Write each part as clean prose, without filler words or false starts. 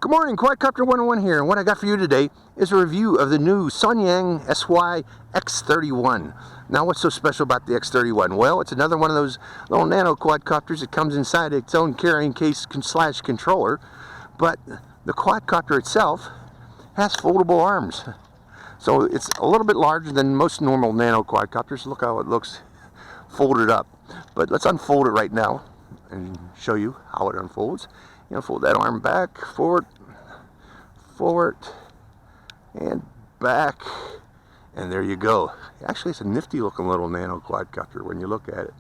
Good morning, Quadcopter 101 here, and what I got for you today is a review of the new Sonyang SY X31. Now, what's so special about the X31? Well, it's another one of those little nano quadcopters that comes inside its own carrying case slash controller, but the quadcopter itself has foldable arms. So it's a little bit larger than most normal nano quadcopters. Look how it looks folded up. But let's unfold it right now and show you how it unfolds. You know, fold that arm back, forward, and back, and there you go. Actually, it's a nifty looking little nano quadcopter when you look at it.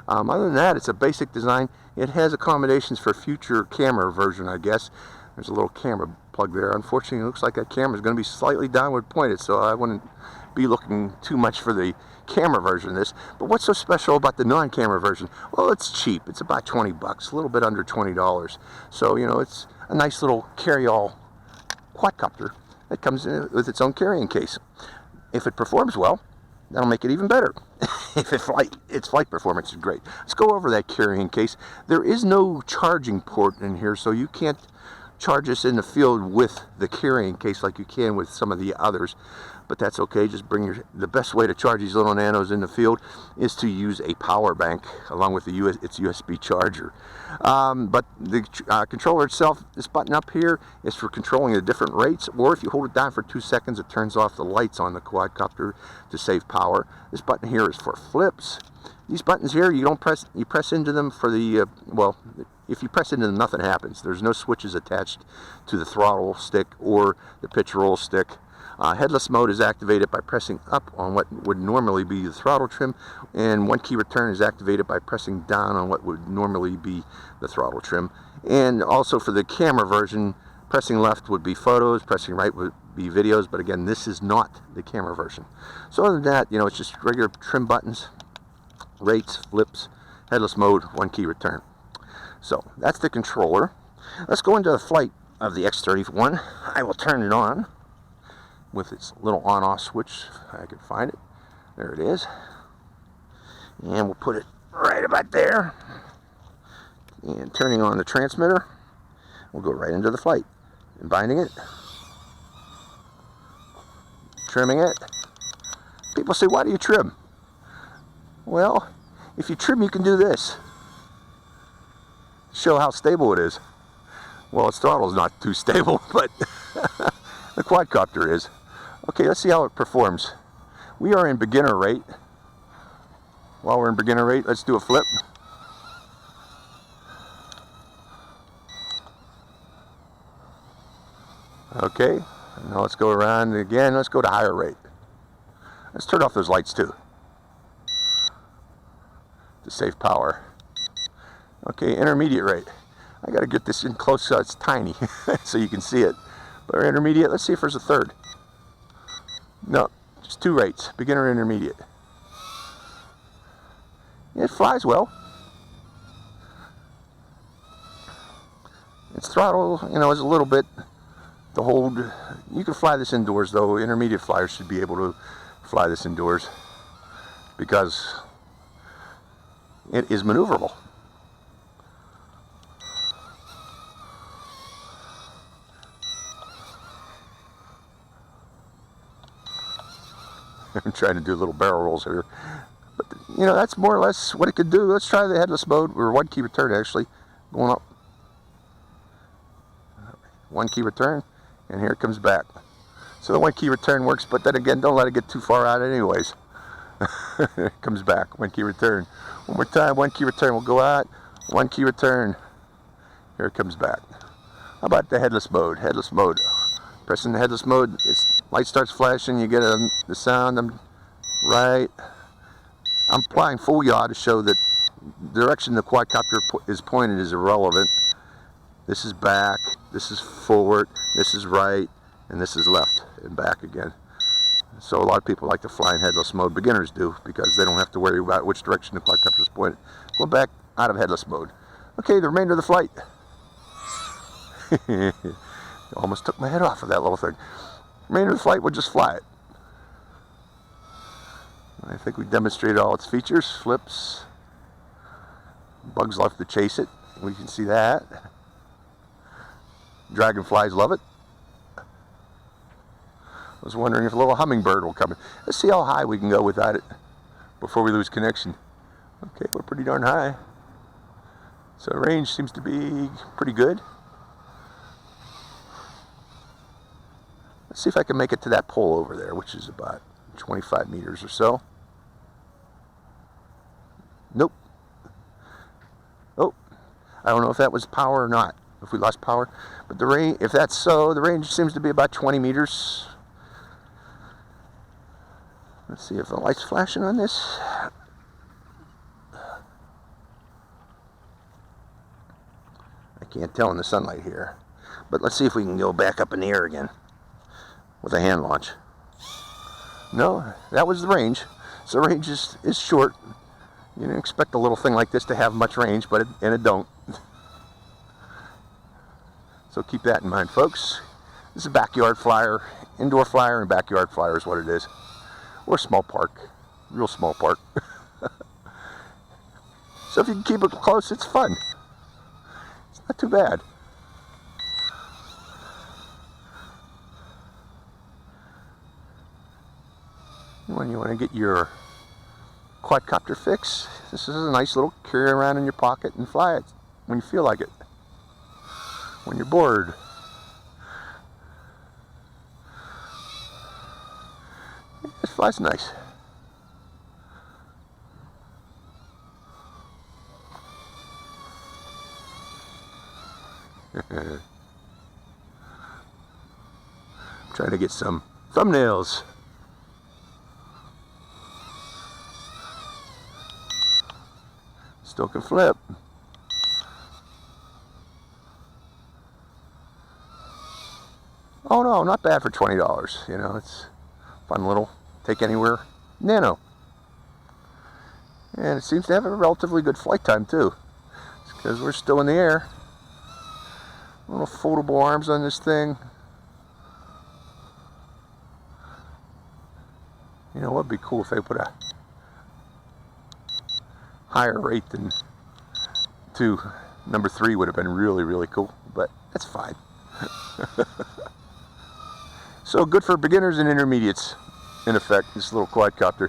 Other than that, it's a basic design. It has accommodations for future camera version, I guess. There's a little camera plug there. Unfortunately, it looks like that camera is going to be slightly downward pointed, so I wouldn't be looking too much for the camera version of this. But what's so special about the non-camera version? Well, it's cheap. It's about 20 bucks, a little bit under $20. So, you know, it's a nice little carry-all quadcopter that comes in with its own carrying case. If it performs well, that'll make it even better. If its flight performance is great. Let's go over that carrying case. There is no charging port in here, so you can't charge this in the field with the carrying case like you can with some of the others, but that's okay. Just bring the best way to charge these little nanos in the field is to use a power bank along with its USB charger. But the controller itself, this button up here is for controlling the different rates, or if you hold it down for 2 seconds, it turns off the lights on the quadcopter to save power. This button here is for flips. These buttons here, you press into them for the, well, if you press into them, nothing happens. There's no switches attached to the throttle stick or the pitch roll stick. Headless mode is activated by pressing up on what would normally be the throttle trim, and one key return is activated by pressing down on what would normally be the throttle trim. And also for the camera version, pressing left would be photos, pressing right would be videos, but again, this is not the camera version. So other than that, you know, it's just regular trim buttons, rates, flips, headless mode, one key return. So that's the controller. Let's go into the flight of the X31. I will turn it on with its little on-off switch, if I can find it. There it is. And we'll put it right about there. And turning on the transmitter, we'll go right into the flight. And binding it. Trimming it. People say, why do you trim? Well, if you trim, you can do this. Show how stable it is. Well, its throttle is not too stable, but the quadcopter is. Okay, let's see how it performs. We are in beginner rate. While we're in beginner rate, let's do a flip. Okay, now let's go around again. Let's go to higher rate. Let's turn off those lights too to save power. Okay, intermediate rate. I got to get this in close so it's tiny so you can see it. But intermediate, let's see if there's a third. No, just 2 rates, beginner, intermediate. It flies well. Its throttle, you know, is a little bit to hold. You can fly this indoors though. Intermediate flyers should be able to fly this indoors because it is maneuverable. I'm trying to do little barrel rolls here, but you know, that's more or less what it could do. Let's try the headless mode, or one key return actually, going up. One key return, and here it comes back. So the one key return works, but then again, don't let it get too far out anyways. It comes back, one key return. One more time, one key return, we'll go out, one key return. Here it comes back. How about the headless mode? Headless mode. Pressing the headless mode, its light starts flashing, you get the sound. I'm applying full yaw to show that the direction the quadcopter is pointed is irrelevant. This is back, this is forward, this is right, and this is left and back again. So a lot of people like to fly in headless mode. Beginners do, because they don't have to worry about which direction the quadcopter is pointed. Go back out of headless mode. Okay, the remainder of the flight. Almost took my head off of that little thing. Remainder of the flight, we'll just fly it. I think we demonstrated all its features. Flips. Bugs love to chase it. We can see that. Dragonflies love it. I was wondering if a little hummingbird will come in. Let's see how high we can go without it before we lose connection. Okay, we're pretty darn high. So range seems to be pretty good. Let's see if I can make it to that pole over there, which is about 25 meters or so. Nope. Oh, I don't know if that was power or not, if we lost power. But the range, if that's so, the range seems to be about 20 meters. Let's see if the light's flashing on this. I can't tell in the sunlight here. But let's see if we can go back up in the air again with a hand launch. No, that was the range. So range is short. You didn't expect a little thing like this to have much range, but it don't. So keep that in mind, folks. This is a backyard flyer, indoor flyer, and backyard flyer is what it is. Or a small park, real small park. So if you can keep it close, it's fun. It's not too bad. When you want to get your quadcopter fix, this is a nice little carry around in your pocket and fly it when you feel like it. When you're bored. It flies nice. Trying to get some thumbnails. Still can flip. Oh no, not bad for $20. You know, it's fun little take anywhere nano. And it seems to have a relatively good flight time too. It's because we're still in the air. Little foldable arms on this thing. You know what would be cool if they put a higher rate than 2. Number 3 would have been really, really cool, but that's fine. So good for beginners and intermediates, in effect, this little quadcopter.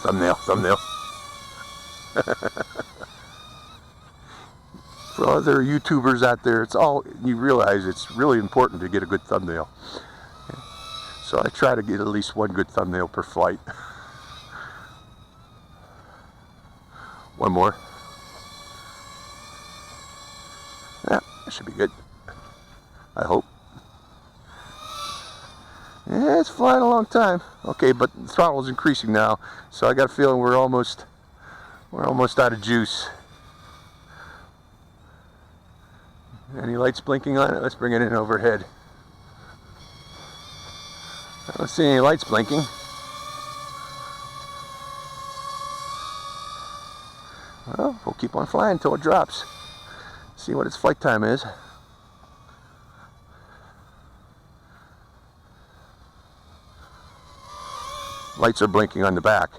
Thumbnail, thumbnail. For other YouTubers out there, you realize it's really important to get a good thumbnail. So I try to get at least one good thumbnail per flight. One more. Yeah, that should be good. I hope. Yeah, it's flying a long time. Okay, but the throttle's increasing now, so I got a feeling we're almost out of juice. Any lights blinking on it? Let's bring it in overhead. I don't see any lights blinking. Well, we'll keep on flying until it drops. See what its flight time is. Lights are blinking on the back.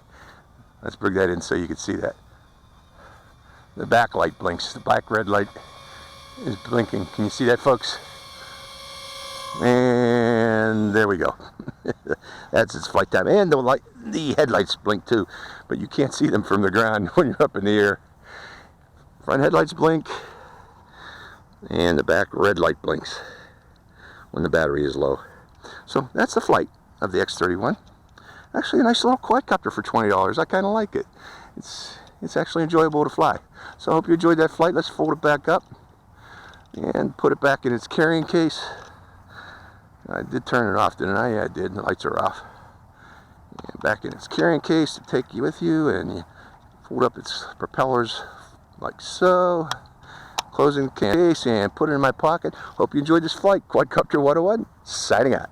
Let's bring that in so you can see that. The back light blinks. The black red light is blinking. Can you see that, folks? And there we go. That's its flight time. And the headlights blink too, but you can't see them from the ground when you're up in the air. Front headlights blink, and the back red light blinks when the battery is low. So that's the flight of the X31. Actually a nice little quadcopter for $20. I kind of like it. It's actually enjoyable to fly. So I hope you enjoyed that flight. Let's fold it back up and put it back in its carrying case. I did turn it off, didn't I? Yeah, I did. The lights are off. And back in its carrying case to take you with you, and you fold up its propellers like so. Closing the case and put it in my pocket. Hope you enjoyed this flight. Quadcopter 101, signing out.